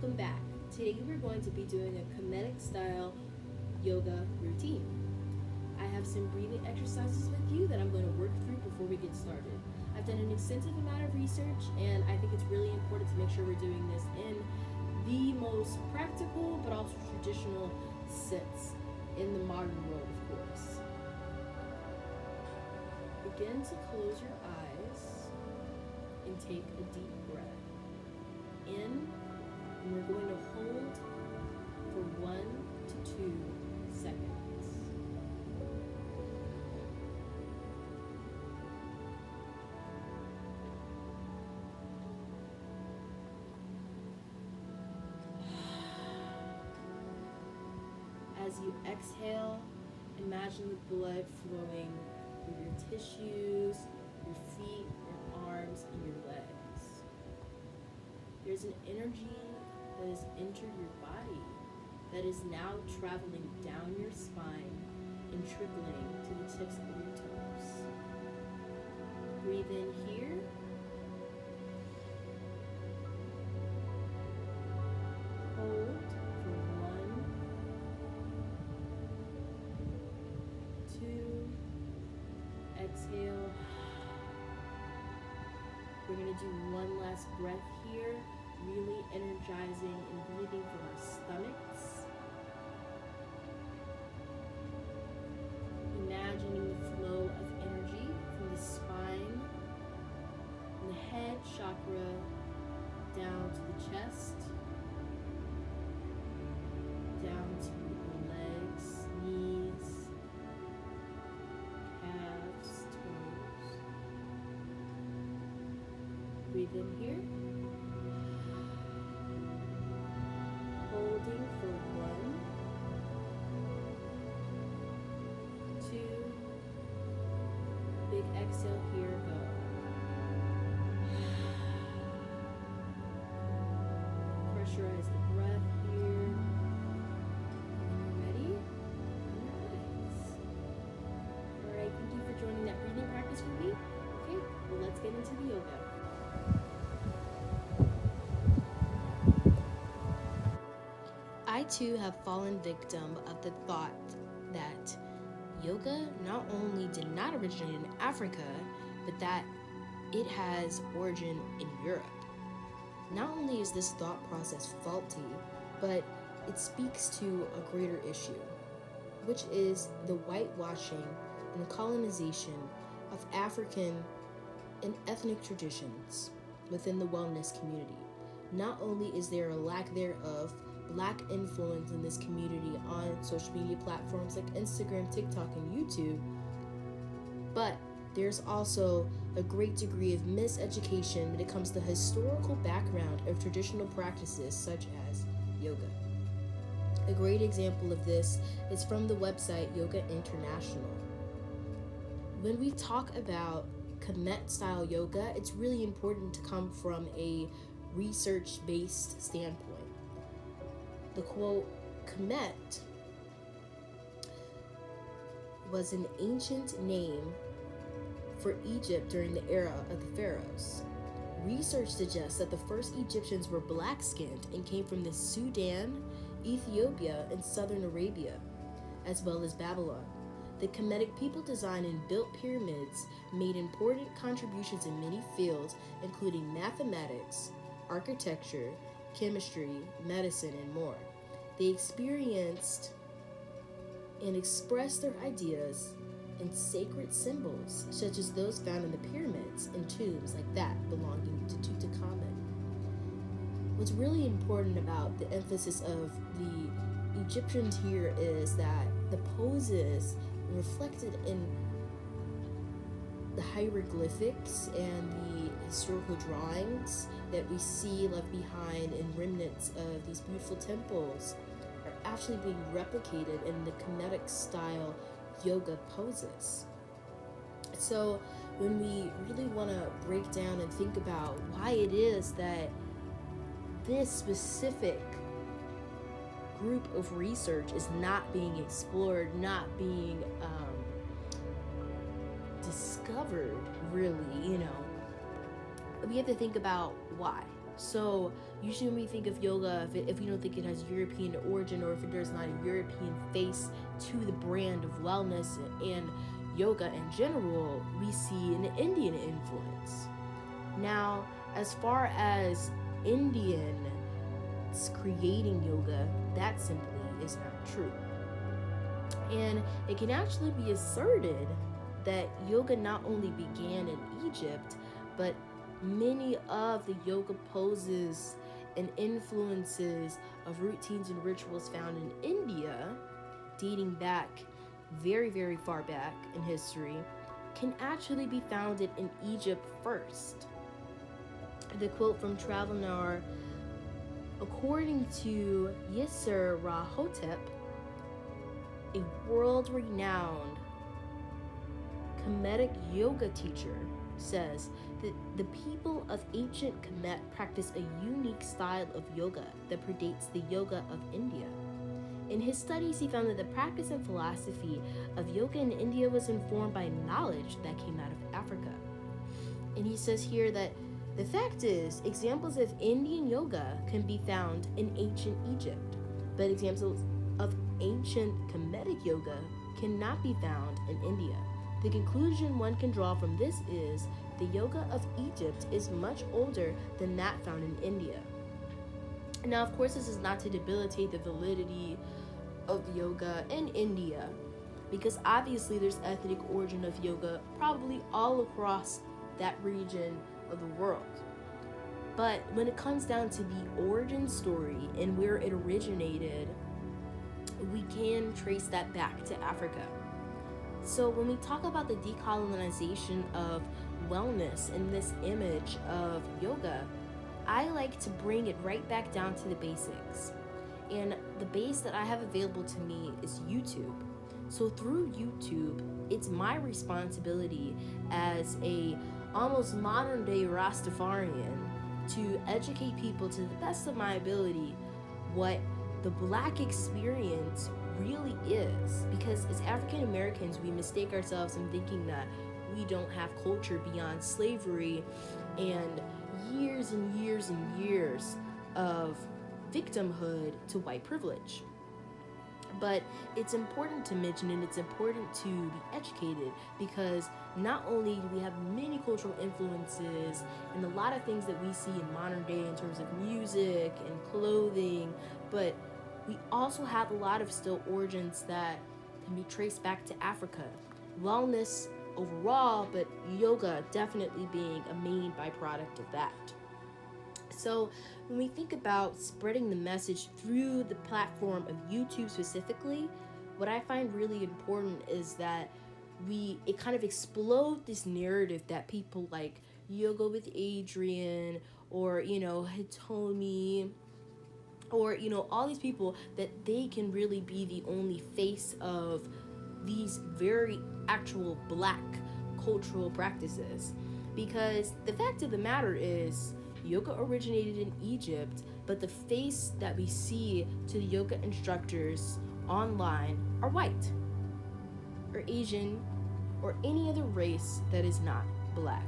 welcome back. Today we're going to be doing a Kemetic style yoga routine. I have some breathing exercises with you that I'm going to work through before we get started. I've done an extensive amount of research, and I think it's really important to make sure we're doing this in the most practical but also traditional sense in the modern world, of course. Begin to close your eyes and take a deep breath in, and we're going to hold for 1 to 2 seconds. As you exhale, imagine the blood flowing through your tissues, your feet, your arms, and your legs. There's an energy that has entered your body that is now traveling down your spine and trickling to the tips of your toes. Breathe in here. Hold for 1, 2, exhale. We're going to do one last breath here, really energizing and breathing from our stomachs. Imagining the flow of energy from the spine, from the head chakra, down to the chest, down to the legs, knees, calves, toes. Breathe in here. Holding for 1, 2, big exhale here, go. Pressurize the breath here. When you're ready, open your eyes. Alright, thank you for joining that breathing practice with me. Okay, well let's get into the yoga. I too have fallen victim of the thought that yoga not only did not originate in Africa, but that it has origin in Europe. Not only is this thought process faulty, but it speaks to a greater issue, which is the whitewashing and colonization of African and ethnic traditions within the wellness community. Not only is there a lack thereof Black influence in this community on social media platforms like Instagram, TikTok, and YouTube, but there's also a great degree of miseducation when it comes to the historical background of traditional practices such as yoga. A great example of this is from the website Yoga International. When we talk about Kemet style yoga, it's really important to come from a research-based standpoint. The quote, Kemet, was an ancient name for Egypt during the era of the pharaohs. Research suggests that the first Egyptians were black-skinned and came from the Sudan, Ethiopia, and southern Arabia, as well as Babylon. The Kemetic people designed and built pyramids made important contributions in many fields, including mathematics, architecture, chemistry, medicine, and more. They experienced and expressed their ideas in sacred symbols, such as those found in the pyramids and tombs like that belonging to Tutankhamun. What's really important about the emphasis of the Egyptians here is that the poses reflected in the hieroglyphics and the historical drawings that we see left behind in remnants of these beautiful temples are actually being replicated in the Kemetic style yoga poses. So when we really want to break down and think about why it is that this specific group of research is not being explored, not being discovered, really, we have to think about why. So usually when we think of yoga, if we don't think it has European origin, or if there's not a European face to the brand of wellness and yoga in general, we see an Indian influence. Now, as far as Indians creating yoga, that simply is not true. And it can actually be asserted that yoga not only began in Egypt, but many of the yoga poses and influences of routines and rituals found in India, dating back very, very far back in history, can actually be founded in Egypt first. The quote from Traveler: according to Yisr Rahotep, a world-renowned Kemetic yoga teacher, says that the people of ancient Kemet practice a unique style of yoga that predates the yoga of India. In his studies, he found that the practice and philosophy of yoga in India was informed by knowledge that came out of Africa. And he says here that the fact is, examples of Indian yoga can be found in ancient Egypt, but examples of ancient Kemetic yoga cannot be found in India. The conclusion one can draw from this is the yoga of Egypt is much older than that found in India. Now, of course, this is not to debilitate the validity of yoga in India, because obviously there's ethnic origin of yoga probably all across that region of the world. But when it comes down to the origin story and where it originated, we can trace that back to Africa. So when we talk about the decolonization of wellness in this image of yoga, I like to bring it right back down to the basics. And the base that I have available to me is YouTube. So through YouTube, it's my responsibility as a almost modern day Rastafarian to educate people to the best of my ability what the Black experience really is. Because as African Americans, we mistake ourselves in thinking that we don't have culture beyond slavery and years and years and years of victimhood to white privilege. But it's important to mention, and it's important to be educated, because not only do we have many cultural influences and a lot of things that we see in modern day in terms of music and clothing, but we also have a lot of still origins that can be traced back to Africa. Wellness overall, but yoga definitely being a main byproduct of that. So when we think about spreading the message through the platform of YouTube specifically, what I find really important is that it kind of explode this narrative that people like Yoga with Adrian or, Hitomi, or, all these people, that they can really be the only face of these very actual Black cultural practices. Because the fact of the matter is, yoga originated in Egypt, but the face that we see to the yoga instructors online are white, or Asian, or any other race that is not Black.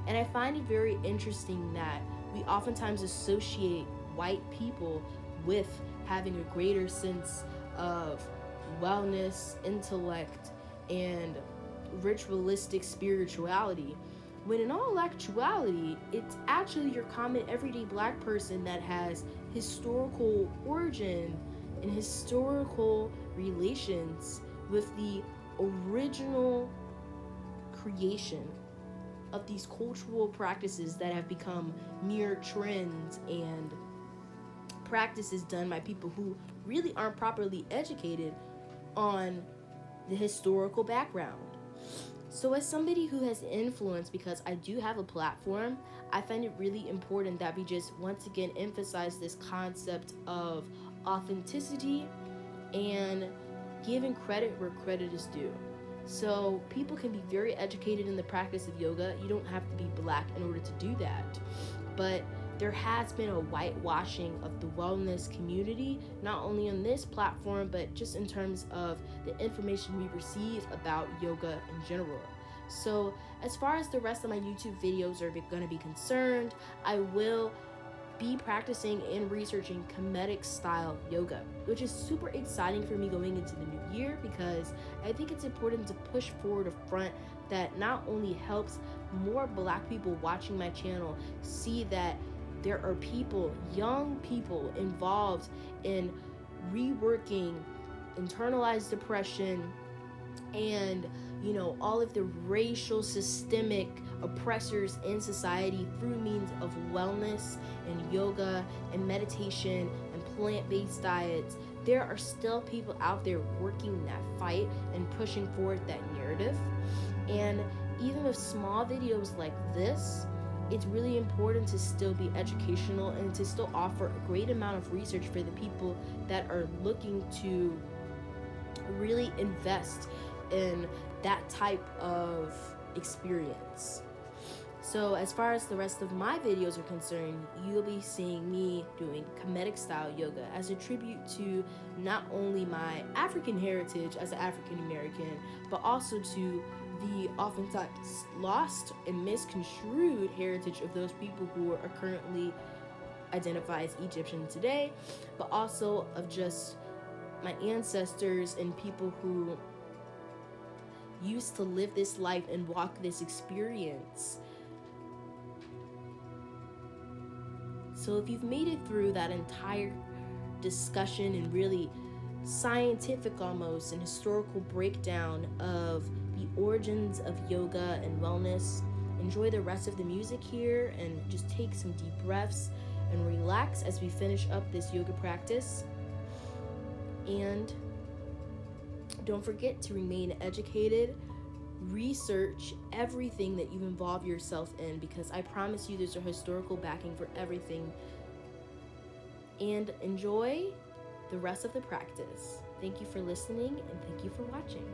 And I find it very interesting that we oftentimes associate white people with having a greater sense of wellness, intellect, and ritualistic spirituality, when in all actuality, it's actually your common everyday Black person that has historical origin and historical relations with the original creation of these cultural practices that have become mere trends and practices done by people who really aren't properly educated on the historical background. So as somebody who has influence, because I do have a platform, I find it really important that we just once again emphasize this concept of authenticity and giving credit where credit is due. So people can be very educated in the practice of yoga. You don't have to be Black in order to do that. But there has been a whitewashing of the wellness community, not only on this platform, but just in terms of the information we receive about yoga in general. So as far as the rest of my YouTube videos are going to be concerned, I will be practicing and researching Kemetic style yoga, which is super exciting for me going into the new year, because I think it's important to push forward a front that not only helps more Black people watching my channel see that there are people, young people, involved in reworking internalized depression and, all of the racial systemic oppressors in society through means of wellness and yoga and meditation and plant-based diets. There are still people out there working that fight and pushing forward that narrative. And even with small videos like this, it's really important to still be educational and to still offer a great amount of research for the people that are looking to really invest in that type of experience. So as far as the rest of my videos are concerned, you'll be seeing me doing Kemetic style yoga as a tribute to not only my African heritage as an African American, but also to the oftentimes lost and misconstrued heritage of those people who are currently identified as Egyptian today, but also of just my ancestors and people who used to live this life and walk this experience. So if you've made it through that entire discussion and really scientific almost and historical breakdown of the origins of yoga and wellness, enjoy the rest of the music here and just take some deep breaths and relax as we finish up this yoga practice. And don't forget to remain educated. Research everything that you involve yourself in, because I promise you there's a historical backing for everything. And enjoy the rest of the practice. Thank you for listening and thank you for watching.